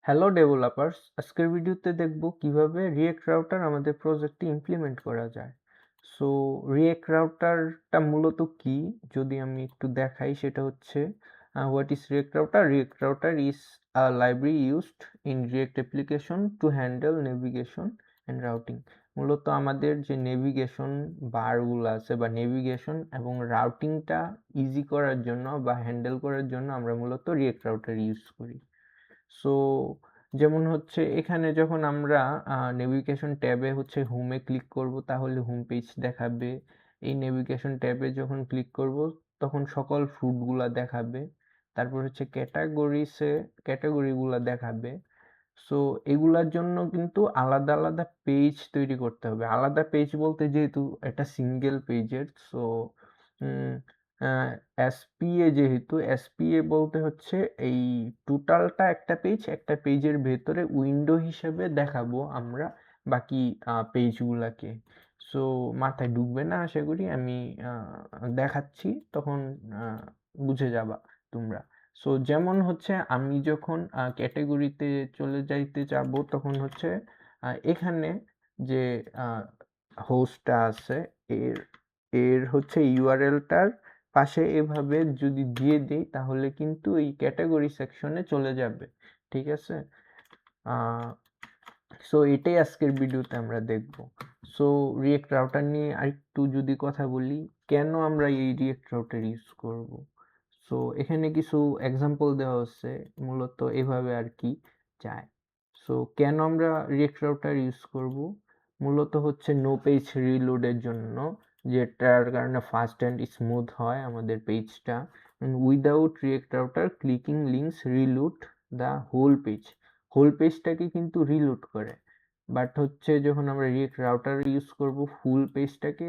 Hello developers, আজকের ভিডিওতে দেখব কিভাবে রিয়েক্ট রাউটার আমাদের প্রজেক্টে ইমপ্লিমেন্ট করা যায়। সো রিয়েক্ট রাউটারটা মূলত কি যদি আমি একটু দেখাই, সেটা হচ্ছে what is react router. React router is a library used in react application to handle navigation and routing. মূলত আমাদের যে নেভিগেশন বারগুলো আছে বা নেভিগেশন এবং রাউটিংটা ইজি করার জন্য বা হ্যান্ডেল করার জন্য আমরা মূলত রিয়েক্ট রাউটার ইউজ করি। সো যেমন হচ্ছে এখানে যখন আমরা নেভিগেশন ট্যাবে হচ্ছে হোমে ক্লিক করব, তাহলে হোম পেজ দেখাবে। এই নেভিগেশন ট্যাবে যখন ক্লিক করব তখন সকল ফ্রুটগুলা দেখাবে। তারপর হচ্ছে ক্যাটাগরিগুলা দেখাবে। সো এগুলার জন্য কিন্তু আলাদা আলাদা পেজ তৈরি করতে হবে। আলাদা পেজ বলতে যেহেতু এটা সিঙ্গেল পেজের, সো এসপিএ যেহেতু এসপিএ বলতে হচ্ছে এই টোটালটা একটা পেজ, একটা পেজের ভেতরে উইন্ডো হিসেবে দেখাবো আমরা বাকি পেজগুলাকে। সো মাথায় ঢুকবে না আশা করি, আমি দেখাচ্ছি তখন বুঝে যাবা তোমরা। সো যেমন হচ্ছে আমি যখন ক্যাটেগরিতে চলে যাইতে যাব তখন হচ্ছে এখানে যে হোস্টটা আছে এর এর হচ্ছে ইউআরএলটার পাশে এভাবে যদি দিয়ে দিই তাহলে কিন্তু এই ক্যাটাগরি সেকশনে চলে যাবে। ঠিক আছে, সো এটাই আজকের ভিডিওতে আমরা দেখব। সো রিয়েক্ট রাউটার নিয়ে আরেকটু যদি কথা বলি, কেন আমরা এই রিয়েক্ট রাউটার ইউজ করব। সো এখানে কিছু এক্সাম্পল দেওয়া হচ্ছে, মূলত এভাবে আর কি চায়। সো কেন আমরা রিয়েক্ট রাউটার ইউজ করব, মূলত হচ্ছে নো পেজ রিলোডের জন্য, যেটার কারণে ফাস্ট অ্যান্ড স্মুথ হয় আমাদের পেজটা। Without React Router clicking links reload the whole পেজটাকে কিন্তু রিলোড করে। বাট হচ্ছে যখন আমরা রিয়েক্ট রাউটার ইউজ করব, ফুল পেজটাকে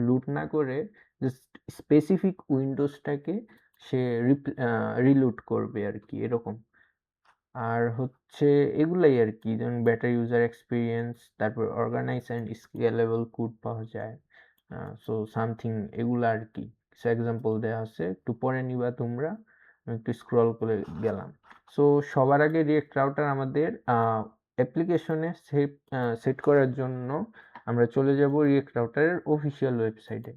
লুট না করে জাস্ট স্পেসিফিক উইন্ডোজটাকে সে রিলোড করবে আর কি, এরকম। আর হচ্ছে এগুলাই আর কি, যেমন বেটার ইউজার এক্সপিরিয়েন্স, তারপর অর্গানাইজ অ্যান্ড স্কেলেবল কোড পাওয়া যায়। সো সামথিং এগুলো আর কি, কিছু এক্সাম্পল দেওয়া আছে, একটু পরে নিবা তোমরা। একটু স্ক্রল করে গেলাম। সো সবার আগে রিয়েক্ট রাউটার আমাদের অ্যাপ্লিকেশনে সেট করার জন্য আমরা চলে যাব রিয়েক্ট রাউটারের অফিসিয়াল ওয়েবসাইটে।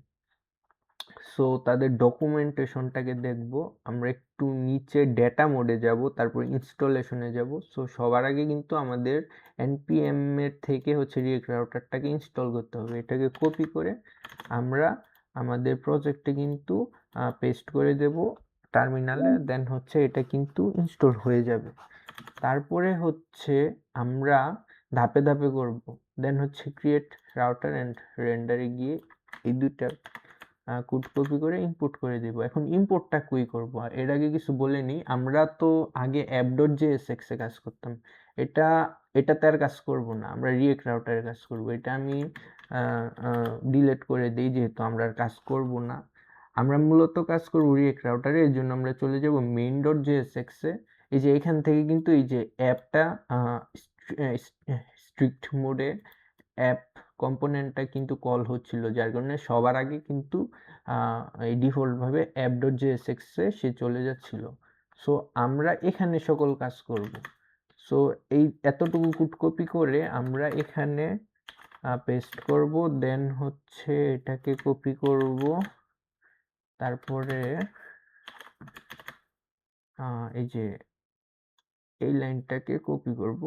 সো তাদের ডকুমেন্টেশনটাকে দেখব। আমরা একটু নিচে ডেটা মোডে যাব, তারপর ইনস্টলেশনে যাব। সো সবার আগে কিন্তু আমাদের npm এর থেকে হচ্ছে রিয়েক্ট রাউটারটাকে ইনস্টল করতে হবে। এটাকে কপি করে আমরা আমাদের প্রজেক্টে কিন্তু পেস্ট করে দেব টার্মিনালে, দেন হচ্ছে এটা কিন্তু ইনস্টল হয়ে যাবে। তারপরে হচ্ছে আমরা ধাপে ধাপে করব। দেন হচ্ছে ক্রিয়েট রাউটার অ্যান্ড রেন্ডারে গিয়ে এই দুইটা কোড কপি করে ইম্পোর্ট করে দিব। এখন ইম্পোর্টটা কই করব, এর আগে কিছু বলে নিই। আমরা তো আগে app.jsx এ কাজ করতাম, এটা এটাতে আর কাজ করব না, আমরা রিয়েক্ট রাউটারে কাজ করব। এটা আমি ডিলিট করে দিই যেহেতু আমরা আর কাজ করব না। আমরা মূলত কাজ করব রিয়েক্ট রাউটারে, এর জন্য আমরা চলে যাব main.jsx এ। এই যে এখান থেকে কিন্তু এই যে অ্যাপটা স্ট্রিক্ট মোডে অ্যাপ কম্পোনেন্টটা কিন্তু কল হচ্ছিল, যার কারণে সবার আগে কিন্তু এই ডিফল্টভাবে app.jsx এ সে চলে যাচ্ছিল। সো আমরা এখানে সকল কাজ করব। সো এই এতটুকু কোড কপি করে আমরা এখানে পেস্ট করব, দেন হচ্ছে এটাকে কপি করব, তারপরে এই যে এই লাইনটাকে কপি করব,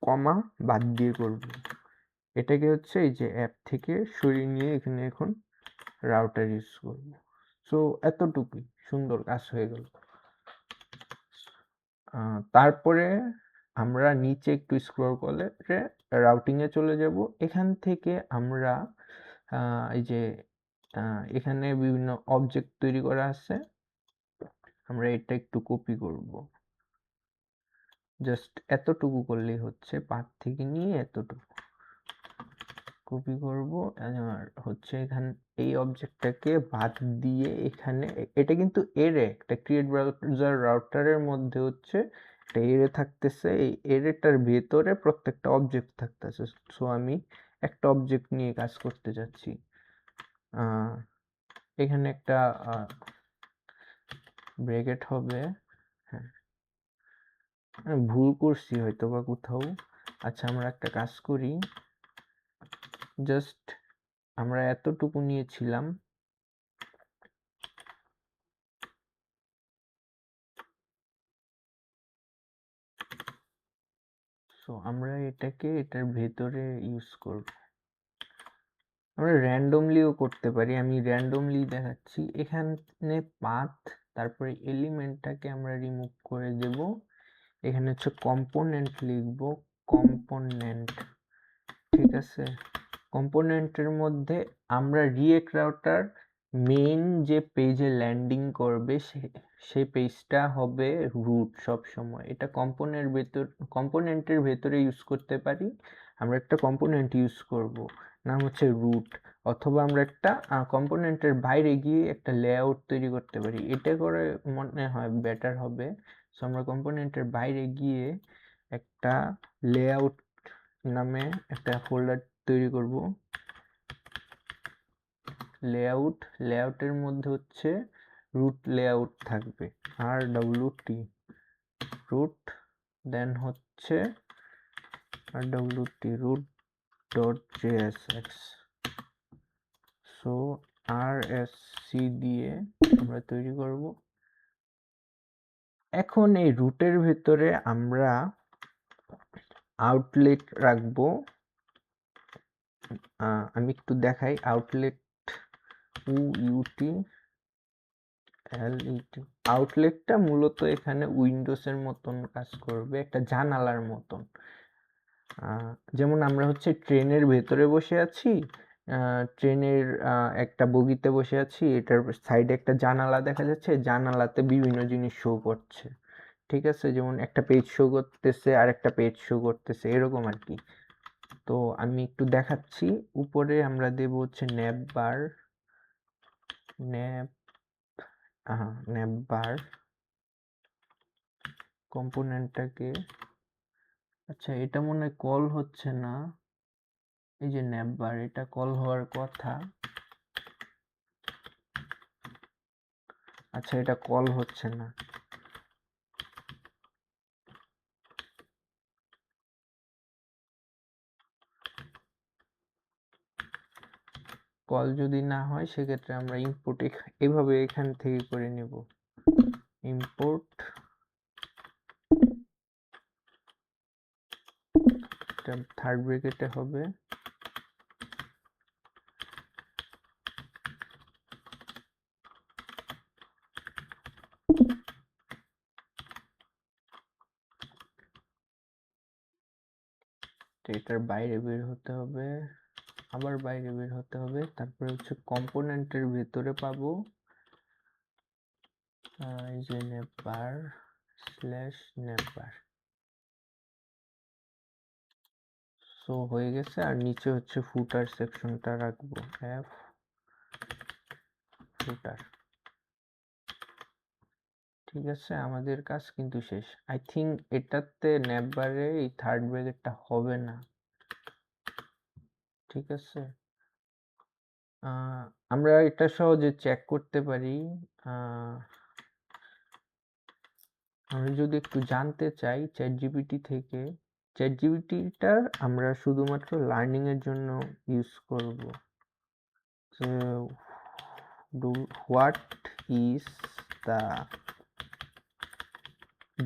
কমা বাদ দিয়ে করব। এটাকে হচ্ছে এই যে অ্যাপ থেকে সরিয়ে নিয়ে এখানে এখন রাউটার ইউজ করব। সো এতটুকুই, সুন্দর কাজ হয়ে গেল। তারপরে আমরা নিচে একটু স্ক্রল করলে রাউটিং এ চলে যাব। এখান থেকে আমরা এই যে এখানে বিভিন্ন অবজেক্ট তৈরি করা আছে, আমরা এটা একটু কপি করব। জাস্ট এতটুকু করলেই হচ্ছে, পাথ থেকে নিয়ে এতটুকু কপি করব। আর হচ্ছে এখানে এই অবজেক্টটাকে বাদ দিয়ে এখানে এটা কিন্তু এরে, একটা ক্রিয়েট ব্রাউজার রাউটারের মধ্যে হচ্ছে একটা এরে থাকতেছে, এই এরেটার ভেতরে প্রত্যেকটা অবজেক্ট থাকতেছে। সো আমি একটা অবজেক্ট নিয়ে কাজ করতে যাচ্ছি। এখানে একটা ব্র্যাকেট হবে, হ্যাঁ, ভুল করছি হয়তো বা কোথাও। আচ্ছা, আমরা একটা কাজ করি, জাস্ট আমরা এতটুকু নিয়েছিলাম, সো আমরা এটাকে এটার ভেতরে ইউজ করব। আমরা র্যান্ডমলিও করতে পারি, আমি র্যান্ডমলি দেখাচ্ছি। এখানে পাথ, তারপরে এলিমেন্টটাকে আমরা রিমুভ করে দেব। এখানে হচ্ছে কম্পোনেন্ট লিখব, কম্পোনেন্ট, ঠিক আছে। কম্পোনেন্টের মধ্যে আমরা রিয়েক্ট রাউটার মেইন যে পেজে ল্যান্ডিং করবে সেই পেজটা হবে রুট সব সময়। এটা কম্পোনেন্টের ভেতরে ইউজ করতে পারি। আমরা একটা কম্পোনেন্ট ইউজ করব, নাম হচ্ছে রুট। অথবা আমরা একটা কম্পোনেন্টের বাইরে গিয়ে একটা লেআউট তৈরি করতে পারি, এটা করে মনে হয় বেটার হবে। সো আমরা কম্পোনেন্টের বাইরে গিয়ে একটা লেআউট নামে একটা ফোল্ডার তৈরি করব। লেআউটের মধ্যে হচ্ছে রুট লেআউট থাকবে, RWT রুট, দেন হচ্ছে RWT root dot JSX। So RSC দিয়ে আমরা তৈরি করব। এখন এই রুটের ভেতরে আমরা আউটলেট রাখবো। আমি একটু দেখাই, আউটলেট UUT LET। আউটলেটটা মূলত এখানে উইন্ডোজের মতন কাজ করবে, একটা জানালার মতন। যেমন আমরা হচ্ছে ট্রেনের ভেতরে বসে আছি, ট্রেনের একটা বগিতে বসে আছি, এটার সাইডে একটা জানালা দেখা যাচ্ছে, জানালাতে বিভিন্ন জিনিস শো করছে, ঠিক আছে। যেমন একটা পেজ শো করতেছে আর একটা পেজ শো করতেছে, এরকম আর কি। তো আমি একটু দেখাচ্ছি। উপরে আমরা দেব হচ্ছে ন্যাব বার, ন্যাব বার কম্পোনেন্টটাকে, আচ্ছা এটা মনে হয় কল হচ্ছে না। এই যে ন্যাব বার, এটা কল হওয়ার কথা। আচ্ছা, এটা কল হচ্ছে না। কল যদি না হয় সেক্ষেত্রে আমরা ইম্পোর্ট এভাবে এখান থেকে করে নেব, ইম্পোর্ট, থার্ড ব্র্যাকেটে হবে। এটার বাইরে বের হতে হবে, আবার বাইরে বের হতে হবে। তারপরে হচ্ছে কম্পোনেন্টের ভেতরে পাবো এই যে নেপার স্ল্যাশ নেপার। সো হয়ে গেছে। আর নিচে হচ্ছে ফুটার সেকশনটা রাখবো, এফ ফুটার। ঠিক আছে, আমাদের কাজ কিন্তু শেষ। আই থিঙ্ক এটাতে নেপারে এই থার্ড ব্র্যাকেটটা হবে না, ঠিক আছে। আমরা এটা সহজে চেক করতে পারি। আমরা যদি একটু জানতে চাই চ্যাটজিপিটি থেকে, চ্যাটজিপিটিটা আমরা শুধুমাত্র লার্নিং এর জন্য ইউজ করব। যে what is the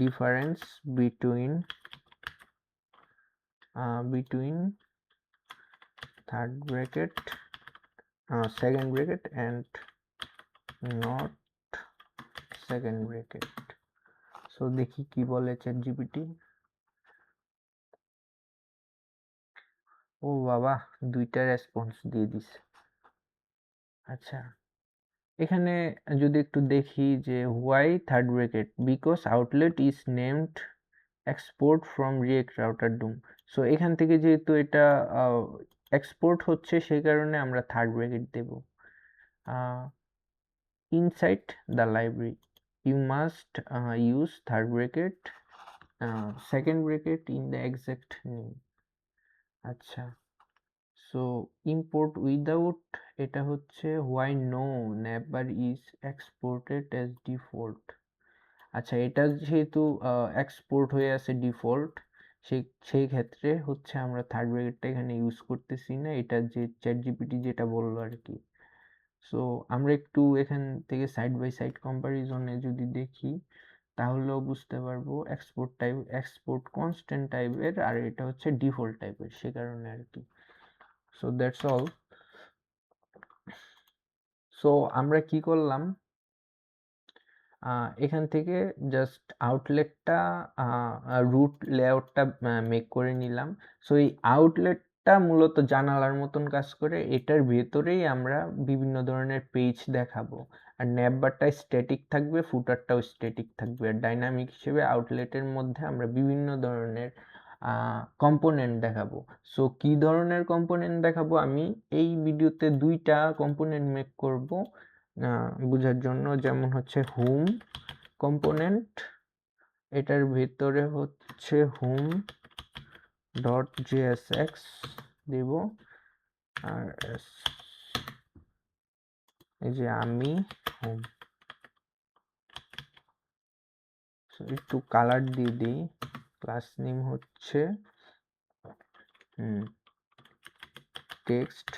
difference between third bracket, second bracket and not second bracket. So দেখি কি বলে চ্যাটজিপিটি। ও বাবা, দুইটা রেসপন্স দিয়ে দিছে। আচ্ছা, এখানে যদি একটু দেখি যে why third bracket, because outlet is named export from React Router DOM. So এখান থেকে যেহেতু এটা এক্সপোর্ট হচ্ছে, সেই কারণে আমরা থার্ড ব্র্যাকেট দেব। Inside the library you must use third bracket, second bracket in the exact name. আচ্ছা, সো ইম্পোর্ট উইদাউট, এটা হচ্ছে why no never is exported as default. আচ্ছা, এটা যেহেতু এক্সপোর্ট হয়ে আছে ডিফল্ট, সেই ক্ষেত্রে হচ্ছে আমরা থার্ড ব্র্যাকেটটা এখানে ইউজ করতেছি না, এটা যে চ্যাট জিপিটি যেটা বললো আর কি। সো আমরা একটু এখান থেকে সাইড বাই সাইড কম্পারিজনে যদি দেখি তাহলেও বুঝতে পারবো এক্সপোর্ট কনস্ট্যান্ট টাইপের আর এটা হচ্ছে ডিফল্ট টাইপের, সে কারণে আর কি। So that's all. সো আমরা কি করলাম, এখান থেকে জাস্ট আউটলেটটা রুট লেআউটটা মেক করে নিলাম। সো এই আউটলেটটা মূলত জানালার মতন কাজ করে, এটার ভেতরেই আমরা বিভিন্ন ধরনের পেজ দেখাবো। আর ন্যাভবারটা স্ট্যাটিক থাকবে, ফুটারটাও স্ট্যাটিক থাকবে। আর ডাইনামিক হিসেবে আউটলেটের মধ্যে আমরা বিভিন্ন ধরনের কম্পোনেন্ট দেখাবো। সো কি ধরনের কম্পোনেন্ট দেখাবো, আমি এই ভিডিওতে দুইটা কম্পোনেন্ট মেক করব বোঝার জন্য। যেমন হচ্ছে হোম কম্পোনেন্ট, এটার ভিতরে হচ্ছে হোম ডট জেএসএক্স দিব, আর এই যে আমি হোম। একটু কালার দিয়ে দিই, ক্লাস নেম হচ্ছে টেক্সট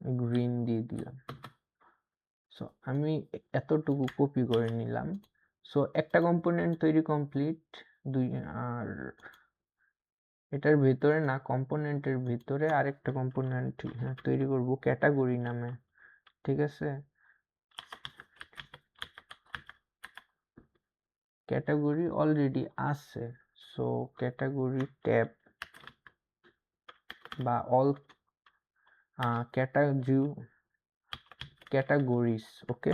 গ্রিন দিয়ে দিলাম। সো আমি এতটুকু কপি করে নিলাম। সো একটা কম্পোনেন্ট তৈরি কমপ্লিট। আর এটার ভিতরে না, কম্পোনেন্টের ভিতরে আরেকটা কম্পোনেন্ট তৈরি করব ক্যাটাগরি নামে, ঠিক আছে। ক্যাটাগরি অলরেডি আছে, সো ক্যাটাগরি ট্যাব বা অল ক্যাটাগরিজ, ওকে।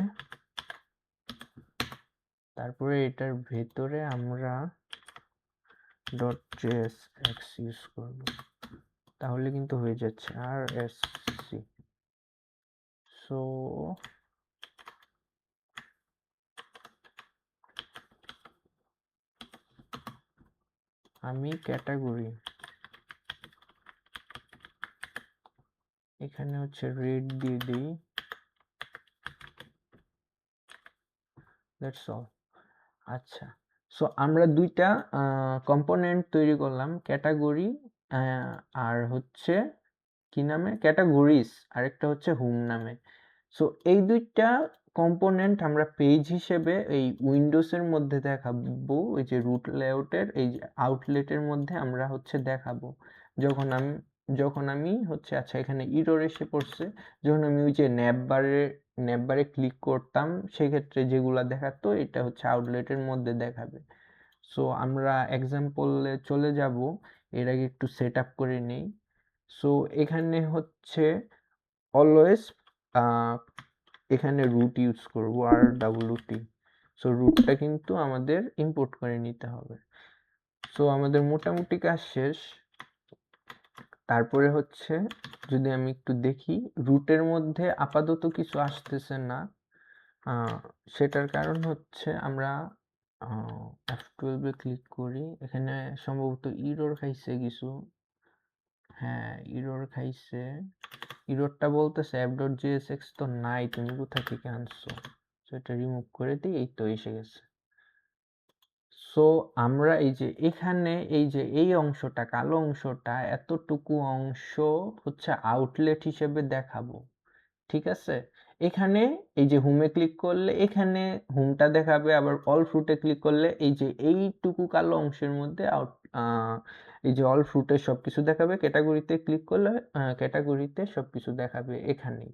তারপরে এটার ভেতরে আমরা ডট জেএসএক্স ইউজ করব, তাহলে কিন্তু হয়ে যাচ্ছে আরএসসি। সো আমি ক্যাটাগরি এখানে হচ্ছে রেড দিয়ে দিই, দ্যাটস অল। আচ্ছা, সো আমরা দুইটা কম্পোনেন্ট তৈরি করলাম, ক্যাটাগরি আর হচ্ছে কি নামে, ক্যাটাগরিজ, আরেকটা হচ্ছে হোম নামে। সো এই দুইটা কম্পোনেন্ট আমরা পেজ হিসেবে এই উইন্ডোজের মধ্যে দেখাবো, এই যে রুট লেআউটের এই যে আউটলেটের মধ্যে আমরা হচ্ছে দেখাবো। যখন আমি হচ্ছে, আচ্ছা এখানে ইরর এসে পড়ছে, যখন আমি ওই যে ন্যাববারে ক্লিক করতাম সেক্ষেত্রে যেগুলা দেখাতো এটা হচ্ছে আউটলেটের মধ্যে দেখাবে। সো আমরা এক্সাম্পলে চলে যাব, এর আগে একটু সেট আপ করে নেই। সো এখানে হচ্ছে অলওয়েজ এখানে রুট ইউজ করব, RWT। সো রুটটা কিন্তু আমাদের ইম্পোর্ট করে নিতে হবে। সো আমাদের মোটামুটি কাজ শেষ। তারপরে হচ্ছে যদি আমি একটু দেখি, রুটের মধ্যে আপাতত কিছু আসতেছে না, সেটার কারণ হচ্ছে আমরা F12 এ ক্লিক করি, এখানে সম্ভবত ইরর খাইছে কিছু। হ্যাঁ, ইরর খাইছে। ইররটা বলতেছে app.jsx তো নাই, তুমি কোথা থেকে আনছো। সো এটা রিমুভ করে দিই, এই তো এসে গেছে। সো আমরা এই যে এখানে এই যে এই অংশটা, কালো অংশটা, এতটুকু অংশ হচ্ছে আউটলেট হিসেবে দেখাবো, ঠিক আছে। এখানে এই যে হোমে ক্লিক করলে এখানে হোমটা দেখাবে, আবার অল ফ্রুটে ক্লিক করলে এই যে এইটুকু কালো অংশের মধ্যে এই যে অল ফ্রুটের সবকিছু দেখাবে। ক্যাটাগরিতে ক্লিক করলে ক্যাটাগরিতে সবকিছু দেখাবে এখানেই,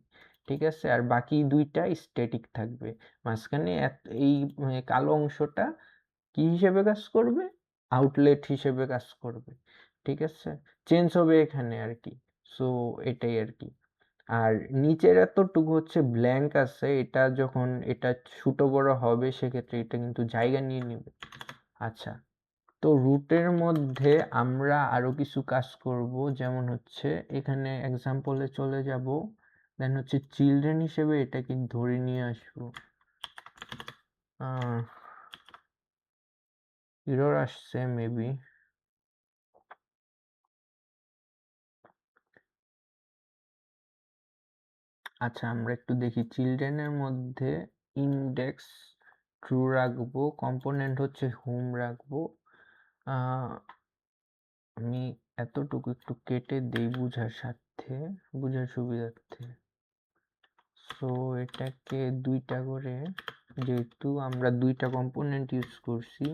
ঠিক আছে। আর বাকি দুইটা স্ট্যাটিক থাকবে। মাঝখানে এই কালো অংশটা কি হিসেবে কাজ করবে, আউটলেট হিসেবে কাজ করবে, ঠিক আছে। চেঞ্জ হবে এখানে আর কি। সো এটাই আর কি। আর নিচের এতটুকু হচ্ছে ব্ল্যাঙ্ক আছে, এটা যখন এটা ছোট বড় হবে সেক্ষেত্রে এটা কিন্তু জায়গা নিয়ে নেবে। আচ্ছা, তো রুটের মধ্যে আমরা আরো কিছু কাজ করব, যেমন হচ্ছে এখানে এক্সাম্পলে চলে যাব, দেন হচ্ছে চিলড্রেন হিসেবে এটাকে ধরে নিয়ে আসবো। এরর আসছে মেবি। আচ্ছা, আমরা একটু দেখি চিলড্রেনের মধ্যে ইন্ডেক্স ট্রু রাখবো, কম্পোনেন্ট হচ্ছে হোম রাখবো। আমি এতটুকু একটু কেটে দিই বুঝার সুবিধার্থে। সো এটাকে দুইটা করে, যেহেতু আমরা দুইটা কম্পোনেন্ট ইউজ করছি,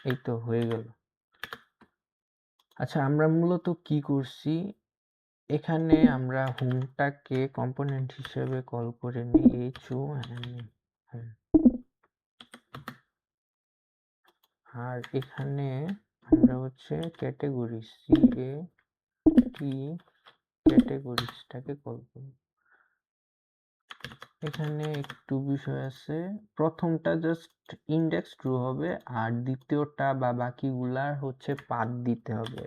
এই তো হয়ে গেল। আচ্ছা, আমরা মূলত কি করছি, এখানে আমরা হোমটাকে কম্পোনেন্ট হিসেবে কল করে নিই আর এখানে আমরা হচ্ছে ক্যাটাগরি ক্যাটাগরিজটাকে কল করি। এখানে একটু বিষয় আছে, প্রথমটা জাস্ট ইন্ডেক্স ট্রু হবে, আর দ্বিতীয়টা বা বাকিগুলার হচ্ছে পাথ দিতে হবে।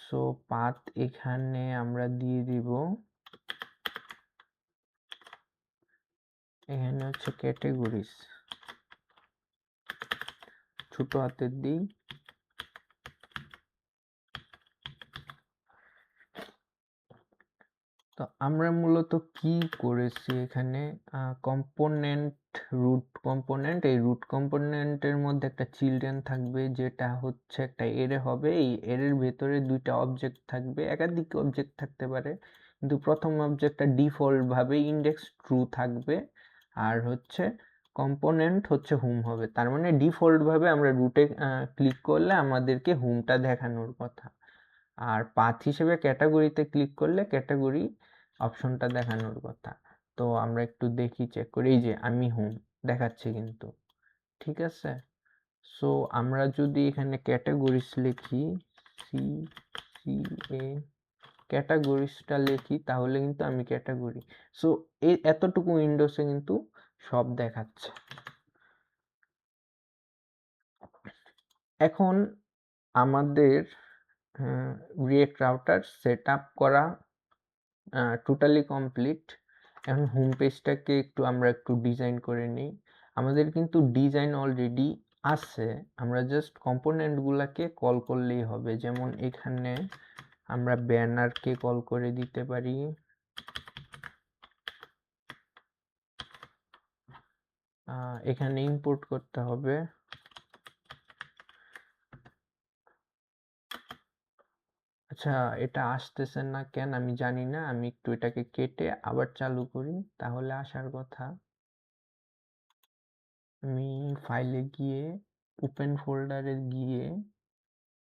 সো পাথ এখানে আমরা দিয়ে দিব, এখানে হচ্ছে ক্যাটাগরিজ, ছোট হাতের দিই। তো আমরা মূলত কি করেছি এখানে, রুট কম্পোনেন্ট, এই রুট কম্পোনেন্টের মধ্যে একটা চিলড্রেন থাকবে, যেটা হচ্ছে একটা এরে হবে। এই এরের ভেতরে দুইটা অবজেক্ট থাকবে, একাধিক অবজেক্ট থাকতে পারে, কিন্তু প্রথম অবজেক্টটা ডিফল্ট ভাবে ইন্ডেক্স ট্রু থাকবে, আর হচ্ছে কম্পোনেন্ট হচ্ছে হোম হবে। তার মানে ডিফল্ট ভাবে আমরা রুটে ক্লিক করলে আমাদেরকে হোমটা দেখানোর কথা, আর পাথ হিসেবে ক্যাটাগরিতে ক্লিক করলে ক্যাটাগরি অপশনটা দেখানোর কথা। তো আমরা একটু দেখি, চেক করি, এই যে আমি হোম দেখাচ্ছে কিন্তু, ঠিক আছে। সো আমরা যদি এখানে ক্যাটাগরিজ লিখি, সি সি এ ক্যাটাগরিজটা লিখি, তাহলে কিন্তু আমি ক্যাটাগরি, সো এই এতটুকু উইন্ডোজে কিন্তু সব দেখাচ্ছে। এখন আমাদের রিয়েক্ট রাউটার সেট আপ করা টোটালি কমপ্লিট। এখন হোম পেজটাকে আমরা একটু ডিজাইন করে নিই। আমাদের কিন্তু ডিজাইন অলরেডি আছে, আমরা জাস্ট কম্পোনেন্টগুলোকে কল করলেই হবে। যেমন এখানে আমরা ব্যানারকে কল করে দিতে পারি, এখানে ইম্পোর্ট করতে হবে। আচ্ছা, এটা আসতেছে না কেন আমি জানি না, আমি একটু এটাকে কেটে আবার চালু করি, তাহলে আসার কথা। আমি ফাইলে গিয়ে, ওপেন ফোল্ডারে গিয়ে,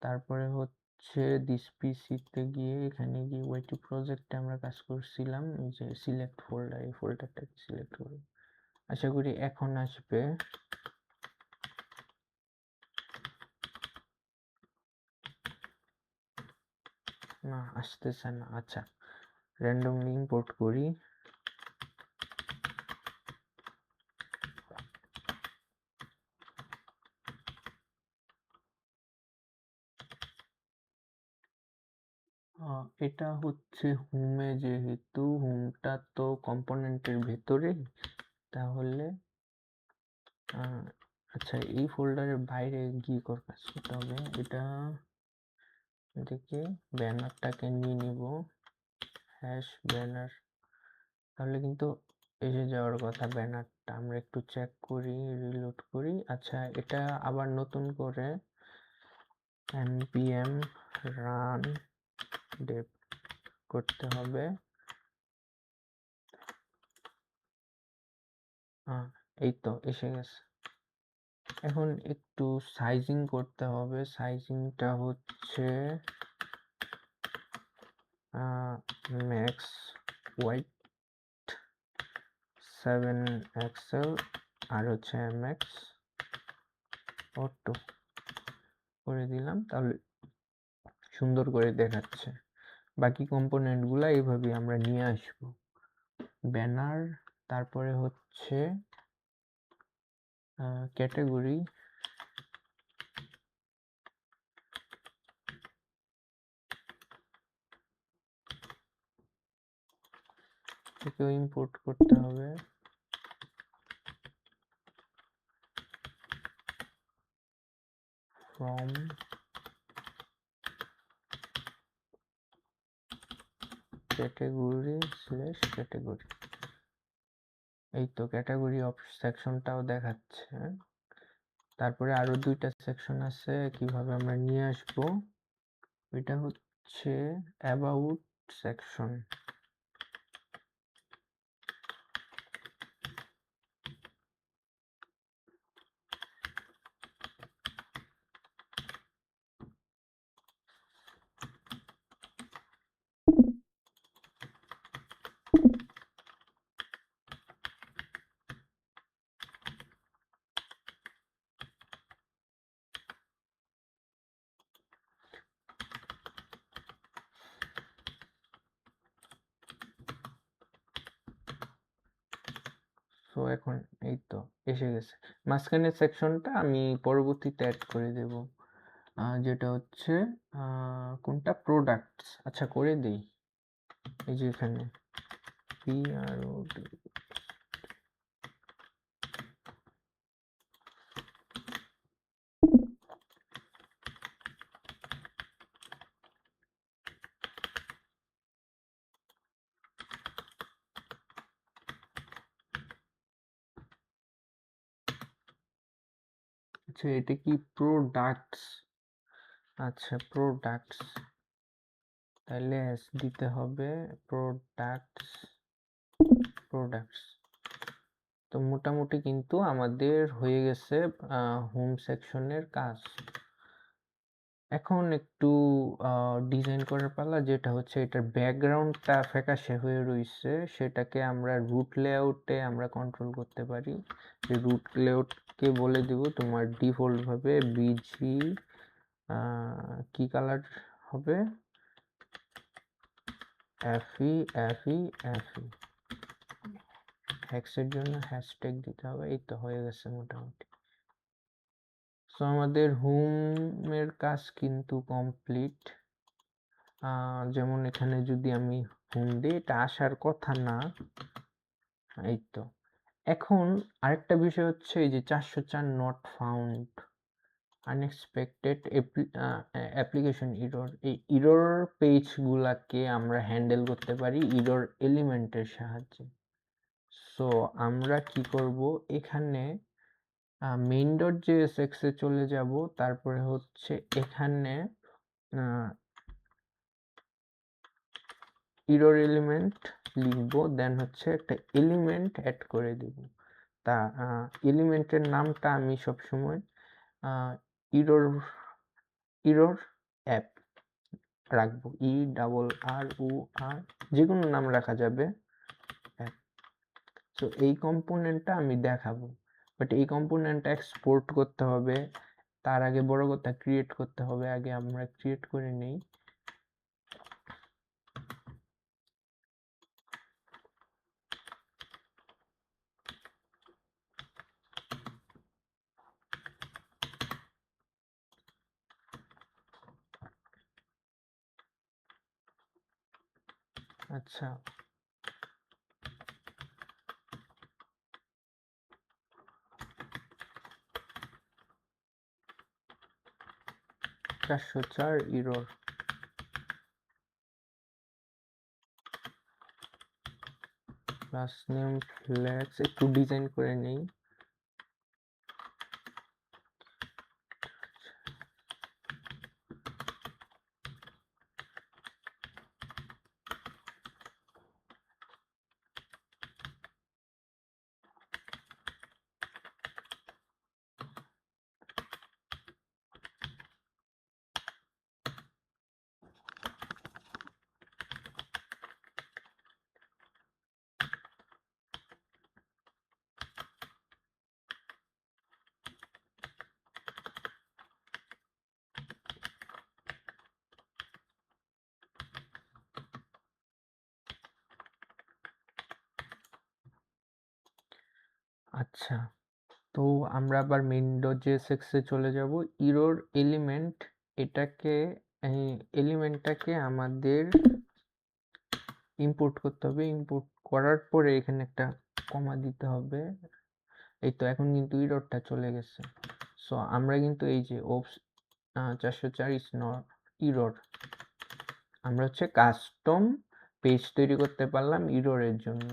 তারপরে হচ্ছে দিস পিসিতে গিয়ে, এখানে গিয়ে ওয়াইটি প্রজেক্টে আমরা কাজ করছিলাম, এই যে সিলেক্ট ফোল্ডার, এই ফোল্ডারটাকে সিলেক্ট করি। আশা করি এখন আসবে। না, আসতেছে না। আচ্ছা, র্যান্ডমলি ইম্পোর্ট করি। এটা হচ্ছে হোমে, যেহেতু হোমটা তো কম্পোনেন্টের ভেতরে, তাহলে আচ্ছা, এই ফোল্ডারের বাইরে গিয়ে কাজ করতে হবে। এটা দেখে ব্যানারটাকে নিয়ে নিব, হ্যাশ ব্যানার, তাহলে কিন্তু এসে যাওয়ার কথা ব্যানারটা। আমরা একটু চেক করি, রিলোড করি। আচ্ছা, এটা আবার নতুন করে npm run dev করতে হবে। এই তো এসে গেছে। এখন একটু সাইজিং করতে হবে, সাইজিংটা হচ্ছে ম্যাক্স হোয়াইট 7 এক্সেল, আর হচ্ছে ম্যাক্স অটো করে দিলাম, তাহলে সুন্দর করে দেখাচ্ছে। বাকি কম্পোনেন্টগুলো এইভাবে আমরা নিয়ে আসব। ব্যানার, তারপরে হচ্ছে ক্যাটাগরি, এটাকেও ইম্পোর্ট করতে হবে। ফ্রম ক্যাটাগরি স্ল্যাশ ক্যাটাগরি, এই তো ক্যাটাগরি অফ সেকশনটাও দেখাচ্ছে। তারপরে আরো দুইটা সেকশন আছে, কিভাবে আমরা নিয়ে আসবো, এটা হচ্ছে অ্যাবাউট সেকশন। সো এখন এই তো এসে গেছে। মাঝখানের সেকশনটা আমি পরবর্তীতে অ্যাড করে দেব, যেটা হচ্ছে কোনটা, প্রোডাক্টস। আচ্ছা করে দিই, এই যে এখানে PROD। আচ্ছা এটা কি প্রোডাক্টস? আচ্ছা প্রোডাক্টস, তাহলে S দিতে হবে, প্রোডাক্টস। প্রোডাক্টস তো মোটামুটি কিন্তু আমাদের হয়ে গেছে হোম সেকশনের কাজ। এখন একটু ডিজাইন করার পালা, যেটা হচ্ছে এটার ব্যাকগ্রাউন্ডটা ফ্যাকাশে হয়ে রয়েছে, সেটাকে আমরা রুট লেআউটে আমরা কন্ট্রোল করতে পারি। যে রুট লেআউটকে বলে দিব তোমার ডিফল্ট ভাবে বিজি কি কালার হবে, FE FE FE, হ্যাক্সের জন্য হ্যাশট্যাগ দিতে হবে। এই তো হয়ে গেছে মোটামুটি। সো আমাদের হোমের কাজ কিন্তু কমপ্লিট। যেমন এখানে যদি আমি হোম দিই, এটা আসার কথা না। এই তো এখন আরেকটা বিষয় হচ্ছে এই যে 404 not found, unexpected application error. এই ইরর পেজগুলাকে আমরা হ্যান্ডেল করতে পারি ইরর এলিমেন্টের সাহায্যে। সো আমরা কি করব, এখানে main.jsx এ চলে যাব, তারপরে হচ্ছে এখানে ইরর এলিমেন্ট লিখবো, দেন হচ্ছে একটা এলিমেন্ট অ্যাড করে দিব। তা এলিমেন্টের নামটা আমি সবসময় ইরর ইরর অ্যাপ রাখবো, ERROR, যে কোনো নাম রাখা যাবে। তো এই কম্পোনেন্টটা আমি দেখাবো, বাট এই কম্পোনেন্টটা এক্সপোর্ট করতে হবে। তার আগে বড় কথা ক্রিয়েট করতে হবে, আগে আমরা ক্রিয়েট করে নেই। আচ্ছা 404 ইরর। ক্লাস নেম ফ্ল্যাক্স একটু ডিজাইন করে নেই। আচ্ছা তো আমরা আবার main.jsx এ চলে যাব। ইরর এলিমেন্ট, এটাকে এলিমেন্টটাকে আমাদের ইম্পোর্ট করতে হবে। ইম্পোর্ট করার পরে এখানে একটা কমা দিতে হবে। এই তো এখন কিন্তু ইররটা চলে গেছে। সো আমরা কিন্তু এই যে ওপস 404 ইজ নট ইরর, আমরা হচ্ছে কাস্টম পেজ তৈরি করতে পারলাম ইররের জন্য।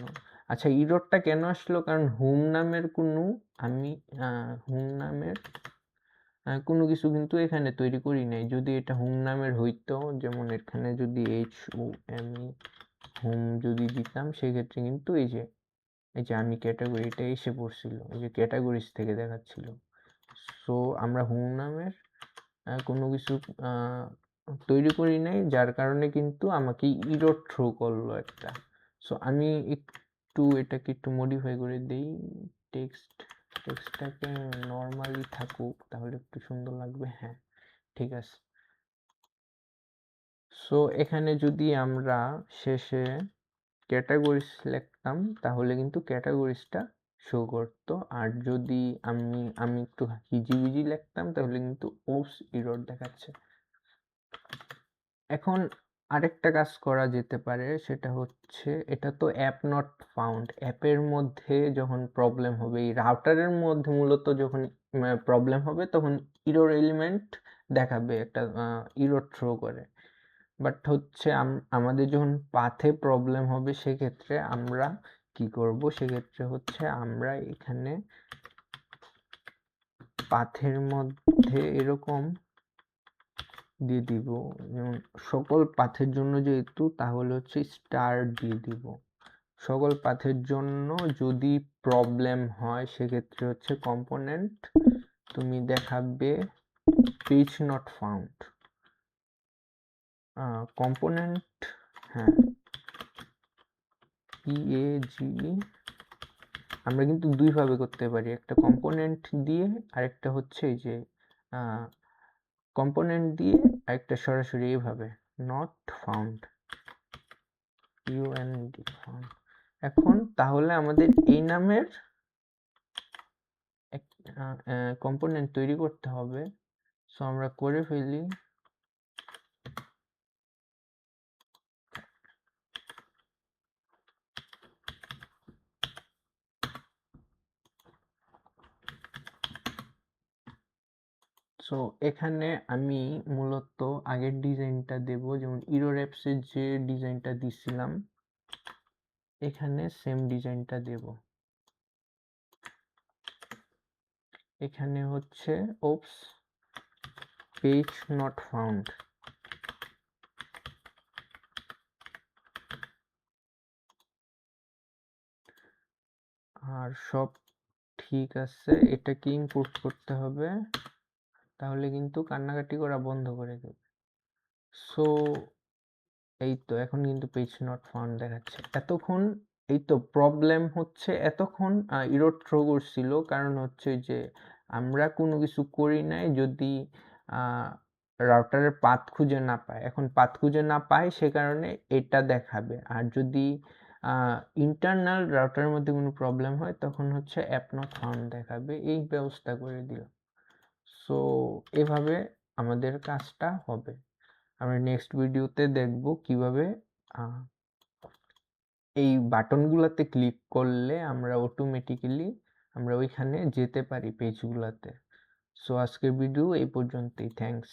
আচ্ছা, ইররটা কেন আসলো? কারণ হোম নামের কোনো কিছু কিন্তু এখানে তৈরি করি নাই। যদি এটা হোম নামের হইতো, যেমন এখানে যদি HOME হোম যদি দিতাম, সেক্ষেত্রে কিন্তু এই যে আমি ক্যাটাগরিটা এসে পড়ছিল, এই যে ক্যাটাগরিজ থেকে দেখাচ্ছিল। সো আমরা হোম নামের কোনো কিছু তৈরি করি নাই, যার কারণে কিন্তু আমাকে ইরর থ্রো করলো একটা। সো আমি এটাকে একটু মডিফাই করে দিই। টেক্সটটাকে নর্মালি থাকুক, তাহলে একটু সুন্দর লাগবে। হ্যাঁ, ঠিক আছে। সো এখানে যদি আমরা শেষে ক্যাটাগরিজ লিখতাম, তাহলে কিন্তু ক্যাটাগরিজটা শো করতো। আর যদি আমি একটু হিজিবিজি লিখতাম, তাহলে কিন্তু ওপস ইরর দেখাচ্ছে। এখন আরেকটা কাজ করা যেতে পারে, সেটা হচ্ছে, এটা তো অ্যাপ নট ফাউন্ড, অ্যাপের মধ্যে যখন প্রবলেম হবে, এই রাউটারের মধ্যে মূলত যখন প্রবলেম হবে, তখন ইরর এলিমেন্ট দেখাবে, একটা ইরর থ্রো করে। বাট হচ্ছে আমাদের যখন পাথে প্রবলেম হবে, সেক্ষেত্রে আমরা কি করব? সেক্ষেত্রে হচ্ছে আমরা এখানে পাথের মধ্যে এরকম দিয়ে দিব, যেমন সকল পাথের জন্য যেহেতু, তাহলে হচ্ছে স্টার দিয়ে দিব। সকল পাথের জন্য যদি প্রবলেম হয়, সেক্ষেত্রে হচ্ছে কম্পোনেন্ট তুমি দেখাবে পেজ নট ফাউন্ড। কম্পোনেন্ট, হ্যাঁ, PAG আমরা কিন্তু দুইভাবে করতে পারি, একটা কম্পোনেন্ট দিয়ে, আরেকটা হচ্ছে এই যে কম্পোনেন্ট দিয়ে, আরেকটা সরাসরি এইভাবে নট ফাউন্ড, UND ফাউন্ড। এখন তাহলে আমাদের এই নামের কম্পোনেন্ট তৈরি করতে হবে। সো আমরা করে ফেলি। সো এখানে আমি মূলত আগের ডিজাইনটা দেব, যেমন ইরর অ্যাপসের যে ডিজাইনটা দিছিলাম, এখানে সেম ডিজাইনটা দেব। এখানে হচ্ছে ওপস পেজ নট ফাউন্ড। আর সব ঠিক আছে, এটাকে ইম্পোর্ট করতে হবে, তাহলে কিন্তু কান্নাকাটি করা বন্ধ করে দেবে। সো এই তো এখন কিন্তু পেজ নট ফাউন্ড দেখাচ্ছে। এতক্ষণ এই তো প্রবলেম হচ্ছে, এতক্ষণ ইরর থ্রো করছিল, কারণ হচ্ছে যে আমরা কোনো কিছু করি নাই, যদি রাউটারের পাথ খুঁজে না পায়। এখন পাথ খুঁজে না পায়, সে কারণে এটা দেখাবে। আর যদি ইন্টারনাল রাউটারের মধ্যে কোনো প্রবলেম হয়, তখন হচ্ছে অ্যাপ নট ফাউন্ড দেখাবে। এই ব্যবস্থা করে দিল। সো এভাবে আমাদের কাজটা হবে। আমরা নেক্সট ভিডিওতে দেখব কিভাবে এই বাটনগুলোতে ক্লিক করলে আমরা অটোমেটিক্যালি আমরা ওইখানে যেতে পারি পেজগুলোতে। সো আজকের ভিডিও এই পর্যন্তই। থ্যাঙ্কস।